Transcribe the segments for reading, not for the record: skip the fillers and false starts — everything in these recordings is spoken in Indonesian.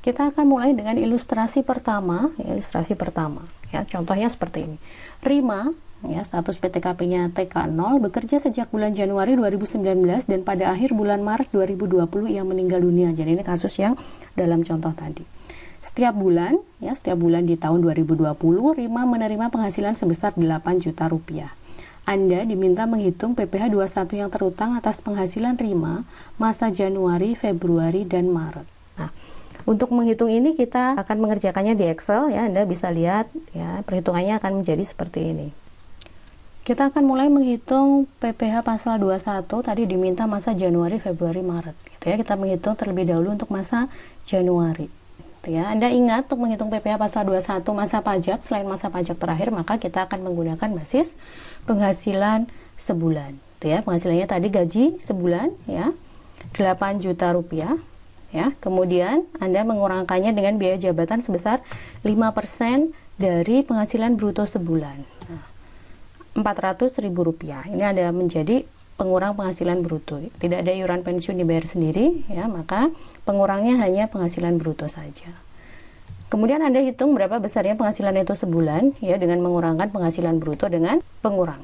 Kita akan mulai dengan ilustrasi pertama, ya, contohnya seperti ini. Rima, ya, status PTKP-nya TK0, bekerja sejak bulan Januari 2019 dan pada akhir bulan Maret 2020 ia meninggal dunia. Jadi ini kasus yang dalam contoh tadi. Setiap bulan di tahun 2020, Rima menerima penghasilan sebesar 8 juta rupiah. Anda diminta menghitung PPh 21 yang terutang atas penghasilan Rima masa Januari, Februari, dan Maret. Nah, untuk menghitung ini kita akan mengerjakannya di Excel, ya. Anda bisa lihat, ya, perhitungannya akan menjadi seperti ini. Kita akan mulai menghitung PPh pasal 21, tadi diminta masa Januari, Februari, Maret. Gitu ya. Kita menghitung terlebih dahulu untuk masa Januari. Gitu ya. Anda ingat untuk menghitung PPh pasal 21 masa pajak, selain masa pajak terakhir, maka kita akan menggunakan basis penghasilan sebulan. Gitu ya. Penghasilannya tadi gaji sebulan, ya, 8 juta rupiah. Ya, kemudian Anda mengurangkannya dengan biaya jabatan sebesar 5% dari penghasilan bruto sebulan. Nah, 400.000 rupiah. Ini ada menjadi pengurang penghasilan bruto. Tidak ada iuran pensiun dibayar sendiri, ya, maka pengurangnya hanya penghasilan bruto saja. Kemudian Anda hitung berapa besarnya penghasilan neto sebulan, ya, dengan mengurangkan penghasilan bruto dengan pengurang.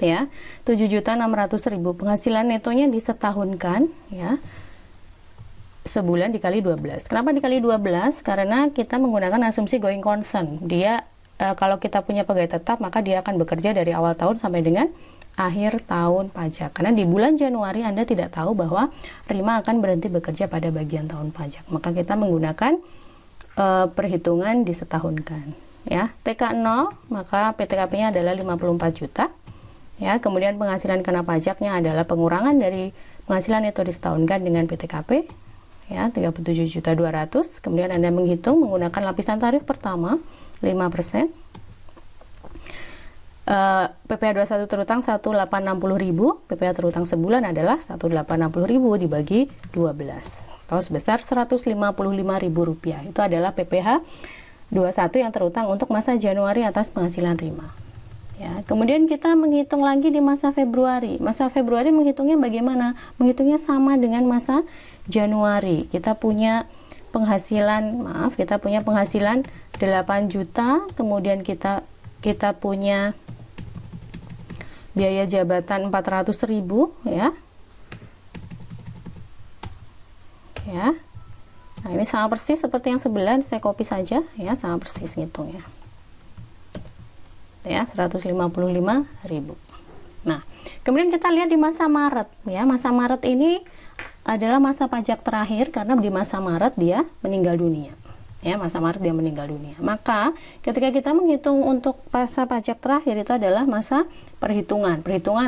Ya, 7.600.000 penghasilan netonya disetahunkan, ya. Sebulan dikali 12. Kenapa dikali 12? Karena kita menggunakan asumsi going concern. Dia kalau kita punya pegawai tetap, maka dia akan bekerja dari awal tahun sampai dengan akhir tahun pajak. Karena di bulan Januari Anda tidak tahu bahwa Rima akan berhenti bekerja pada bagian tahun pajak. Maka kita menggunakan perhitungan disetahunkan. Ya, TK0, maka PTKP-nya adalah 54 juta. Ya, kemudian penghasilan kena pajaknya adalah pengurangan dari penghasilan neto disetahunkan dengan PTKP. Ya, 37.200.000. Kemudian Anda menghitung menggunakan lapisan tarif pertama 5%. PPh 21 terutang 1.860.000, PPh terutang sebulan adalah 1.860.000 dibagi 12 atau sebesar 155.000 rupiah. Itu adalah PPh 21 yang terutang untuk masa Januari atas penghasilan Rima. Ya, kemudian kita menghitung lagi di masa Februari. Masa Februari menghitungnya bagaimana? Menghitungnya sama dengan masa Januari. Kita punya penghasilan 8 juta, kemudian kita punya biaya jabatan 400.000, ya. Ya. Nah, ini sama persis seperti yang sebelah, saya copy saja, ya, sama persis ngitungnya. Ya, 155.000. Nah, kemudian kita lihat di masa Maret, ya. Masa Maret ini adalah masa pajak terakhir karena di masa Maret dia meninggal dunia. Ya, masa Maret dia meninggal dunia. Maka, ketika kita menghitung untuk masa pajak terakhir itu adalah masa perhitungan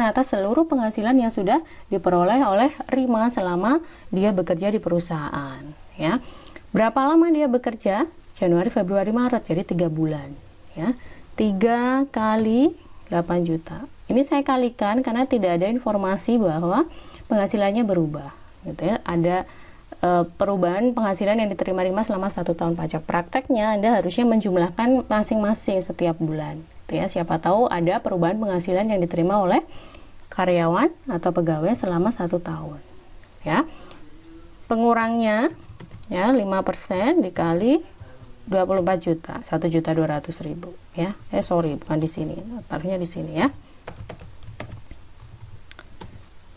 atas seluruh penghasilan yang sudah diperoleh oleh Rima selama dia bekerja di perusahaan, ya. Berapa lama dia bekerja? Januari, Februari, Maret, jadi 3 bulan, ya. 3 kali 8 juta. Ini saya kalikan karena tidak ada informasi bahwa penghasilannya berubah. Gitu ya, ada perubahan penghasilan yang diterima Rima selama 1 tahun pajak. Prakteknya Anda harusnya menjumlahkan masing-masing setiap bulan. Gitu ya, siapa tahu ada perubahan penghasilan yang diterima oleh karyawan atau pegawai selama 1 tahun. Ya, pengurangnya, ya, 5% dikali 24 juta, 1.200.000. Ya, sorry, bukan di sini, taruhnya di sini, ya.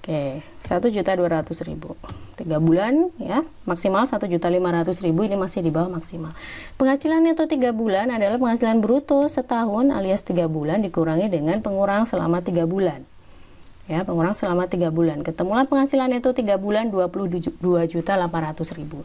Oke, 1.200.000. 3 bulan, ya, maksimal 1.500.000, ini masih di bawah maksimal. Penghasilan neto 3 bulan adalah penghasilan bruto setahun alias 3 bulan dikurangi dengan pengurang selama 3 bulan. Ya, pengurang selama 3 bulan. Ketemulah penghasilan neto 3 bulan 22.800.000.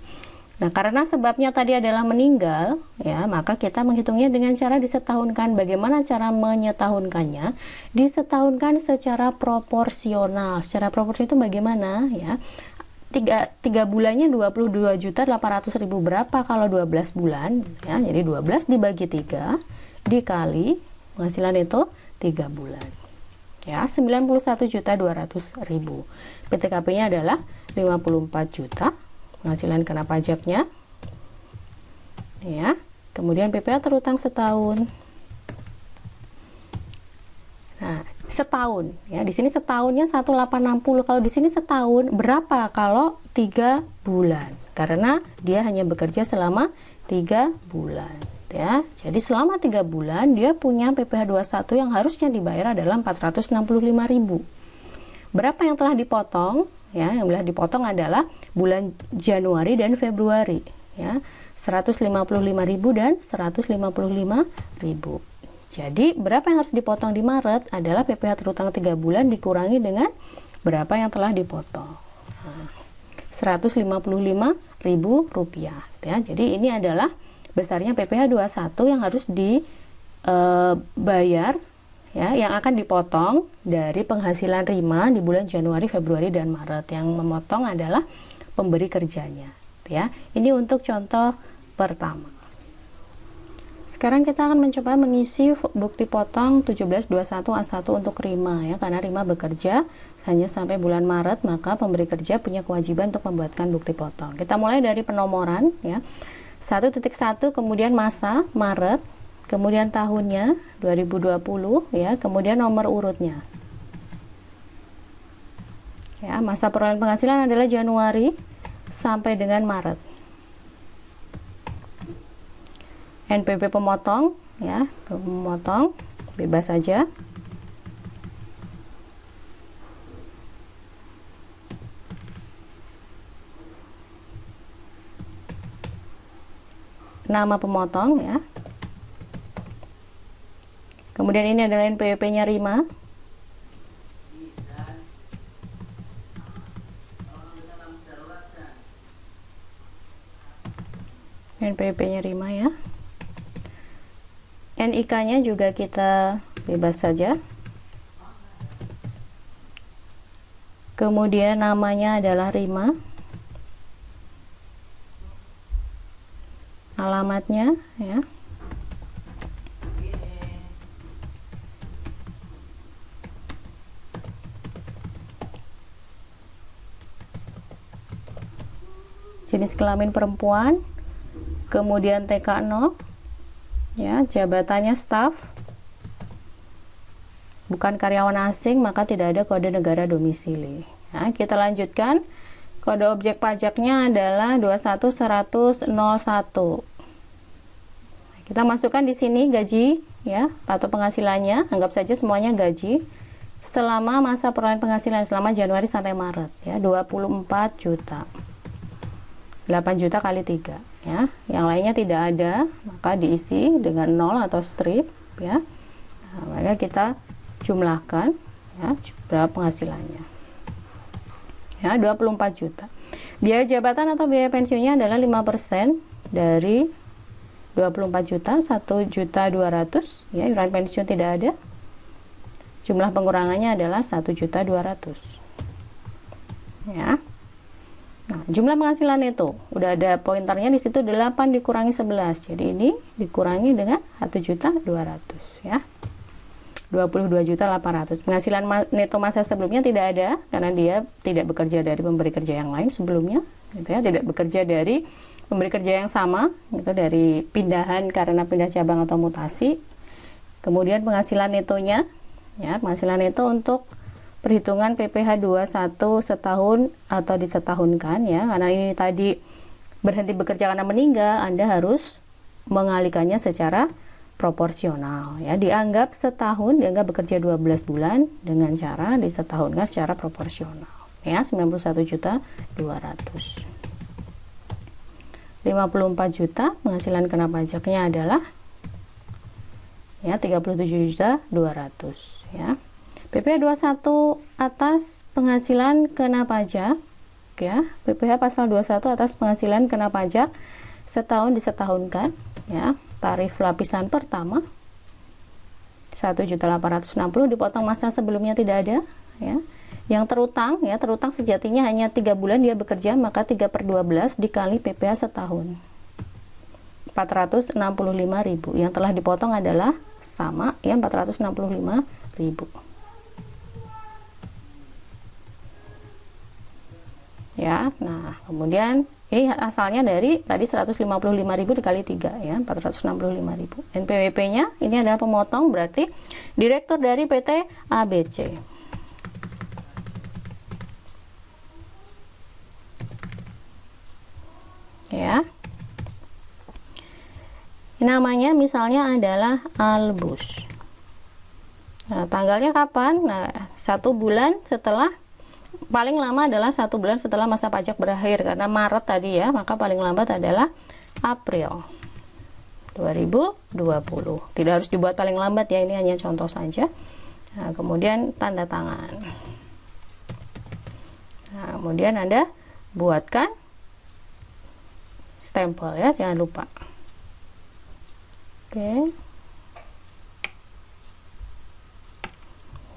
Nah, karena sebabnya tadi adalah meninggal, ya, maka kita menghitungnya dengan cara disetahunkan. Bagaimana cara menyetahunkannya? Disetahunkan secara proporsional. Secara proporsional itu bagaimana, ya? 3 bulannya 22.800.000 berapa kalau 12 bulan, ya? Jadi 12 dibagi 3 dikali penghasilan itu 3 bulan. Ya, 91.200.000. PTKP-nya adalah 54 juta. Penghasilan kena pajaknya, ya. Kemudian PPh terutang setahun. Nah, setahun, ya. Di sini setahunnya 1.860. Kalau di sini setahun berapa kalau 3 bulan? karena dia hanya bekerja selama 3 bulan ya. Jadi selama 3 bulan dia punya PPh 21 yang harusnya dibayar adalah 465.000. Berapa yang telah dipotong? Ya, yang telah dipotong adalah bulan Januari dan Februari ya. 155.000 dan 155.000. Jadi berapa yang harus dipotong di Maret adalah PPh terutang 3 bulan dikurangi dengan berapa yang telah dipotong. 155.000 rupiah ya. Jadi ini adalah besarnya PPh 21 yang harus dibayar ya, yang akan dipotong dari penghasilan Rima di bulan Januari, Februari, dan Maret. Yang memotong adalah pemberi kerjanya ya. Ini untuk contoh pertama. Sekarang kita akan mencoba mengisi bukti potong 1721A1 untuk Rima ya, karena Rima bekerja hanya sampai bulan Maret, maka pemberi kerja punya kewajiban untuk membuatkan bukti potong. Kita mulai dari penomoran ya. 1.1, kemudian masa Maret, kemudian tahunnya 2020 ya, kemudian nomor urutnya. Ya, masa perolehan penghasilan adalah Januari sampai dengan Maret. NPWP pemotong ya, pemotong bebas saja. Nama pemotong ya. Kemudian ini adalah NPWP-nya Rima. NPWP-nya Rima ya. NIK-nya juga kita bebas saja. Kemudian namanya adalah Rima. Alamatnya ya. Jenis kelamin perempuan. Kemudian TK 0 ya, jabatannya staf, bukan karyawan asing, maka tidak ada kode negara domisili. Nah, kita lanjutkan. Kode objek pajaknya adalah 21101. Kita masukkan di sini gaji ya, atau penghasilannya, anggap saja semuanya gaji selama masa perolehan penghasilan selama Januari sampai Maret ya, 24 juta. 8 juta kali 3 ya. Yang lainnya tidak ada, maka diisi dengan 0 atau strip ya. Nah, maka kita jumlahkan ya, berapa penghasilannya. Ya, 24 juta. Biaya jabatan atau biaya pensiunnya adalah 5% dari 24 juta, 1.200.000 ya, iuran pensiun tidak ada. Jumlah pengurangannya adalah 1.200.000 ya. Nah, jumlah penghasilan itu udah ada pointernya di situ, 8 dikurangi 11. Jadi ini dikurangi dengan 1.200.000 ya. 22.800.000. Penghasilan neto masa sebelumnya tidak ada karena dia tidak bekerja dari pemberi kerja yang lain sebelumnya gitu ya, tidak bekerja dari pemberi kerja yang sama gitu, dari pindahan karena pindah cabang atau mutasi. Kemudian penghasilan netonya ya, penghasilan neto untuk perhitungan PPh 21 setahun atau disetahunkan ya, karena ini tadi berhenti bekerja karena meninggal, Anda harus mengalihkannya secara proporsional ya, dianggap setahun, dianggap bekerja 12 bulan dengan cara disetahunkan secara proporsional ya. 91.200.000. 54 juta penghasilan kena pajaknya adalah ya 37.200.000 ya. PPh 21 atas penghasilan kena pajak ya, PPh pasal 21 atas penghasilan kena pajak setahun disetahunkan ya. Tarif lapisan pertama 1.860.000 dipotong masa sebelumnya tidak ada ya. Yang terutang ya, terutang sejatinya hanya 3 bulan dia bekerja, maka 3/12 dikali PPh setahun 465.000. Yang telah dipotong adalah sama ya, 465.000 ya. Nah, kemudian ini asalnya dari tadi 155.000 dikali 3 ya, 465.000. NPWP-nya ini adalah pemotong, berarti direktur dari PT ABC. ya. Namanya misalnya adalah Albus. Nah, tanggalnya kapan? Nah, 1 bulan setelah, paling lama adalah 1 bulan setelah masa pajak berakhir, karena Maret tadi ya, maka paling lambat adalah April 2020. Tidak harus dibuat paling lambat ya, ini hanya contoh saja. Nah, kemudian tanda tangan. Nah, kemudian Anda buatkan stempel ya, jangan lupa. Oke.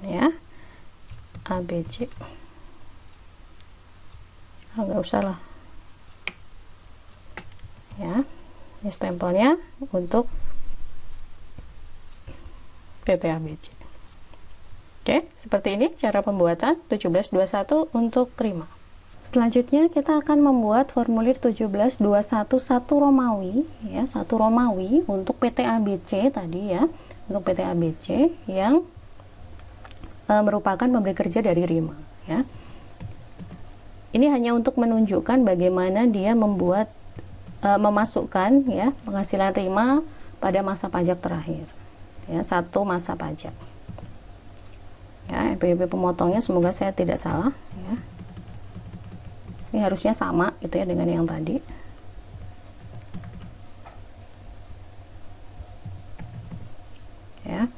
Ya. ABC. Nggak usah lah. Ya. Ini stempelnya untuk PT ABC. Oke, seperti ini cara pembuatan 1721 untuk Rima. Selanjutnya kita akan membuat formulir 1721 1 Romawi ya, 1 Romawi untuk PT ABC tadi ya, untuk PT ABC yang merupakan pemberi kerja dari Rima ya. Ini hanya untuk menunjukkan bagaimana dia membuat memasukkan ya penghasilan Rima pada masa pajak terakhir ya, 1 masa pajak ya. NPWP pemotongnya semoga saya tidak salah ya. Ini harusnya sama gitu ya dengan yang tadi. Ya.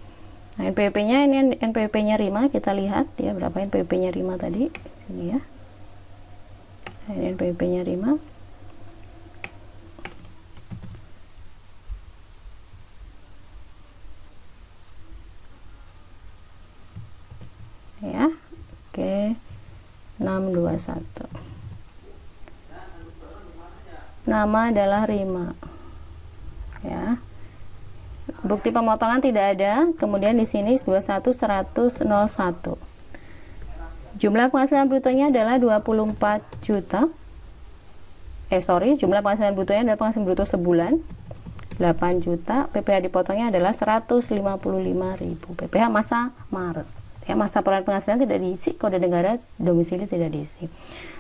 Nah, NPWP-nya ini NPWP-nya Rima, kita lihat ya berapa NPWP-nya Rima tadi. Sini ya. Nah, ini NPWP-nya Rima. Ya. Oke. 621. Nama adalah Rima ya. Bukti pemotongan tidak ada. Kemudian di sini 21.100.01. Jumlah penghasilan brutonya adalah 24 juta. Jumlah penghasilan brutonya adalah penghasilan bruto sebulan 8 juta. PPh dipotongnya adalah 155.000. PPh masa Maret. Ya, masa perolehan penghasilan tidak diisi, kode negara domisili tidak diisi.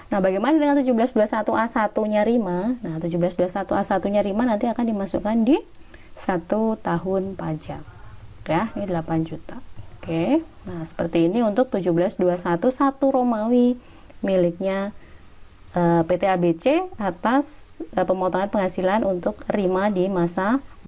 Nah, bagaimana dengan 1721A1-nya Rima? Nah, 1721A1-nya Rima nanti akan dimasukkan di 1 tahun pajak. Ya, ini 8 juta. Oke. Nah, seperti ini untuk 1721 1 Romawi miliknya PT ABC atas pemotongan penghasilan untuk Rima di masa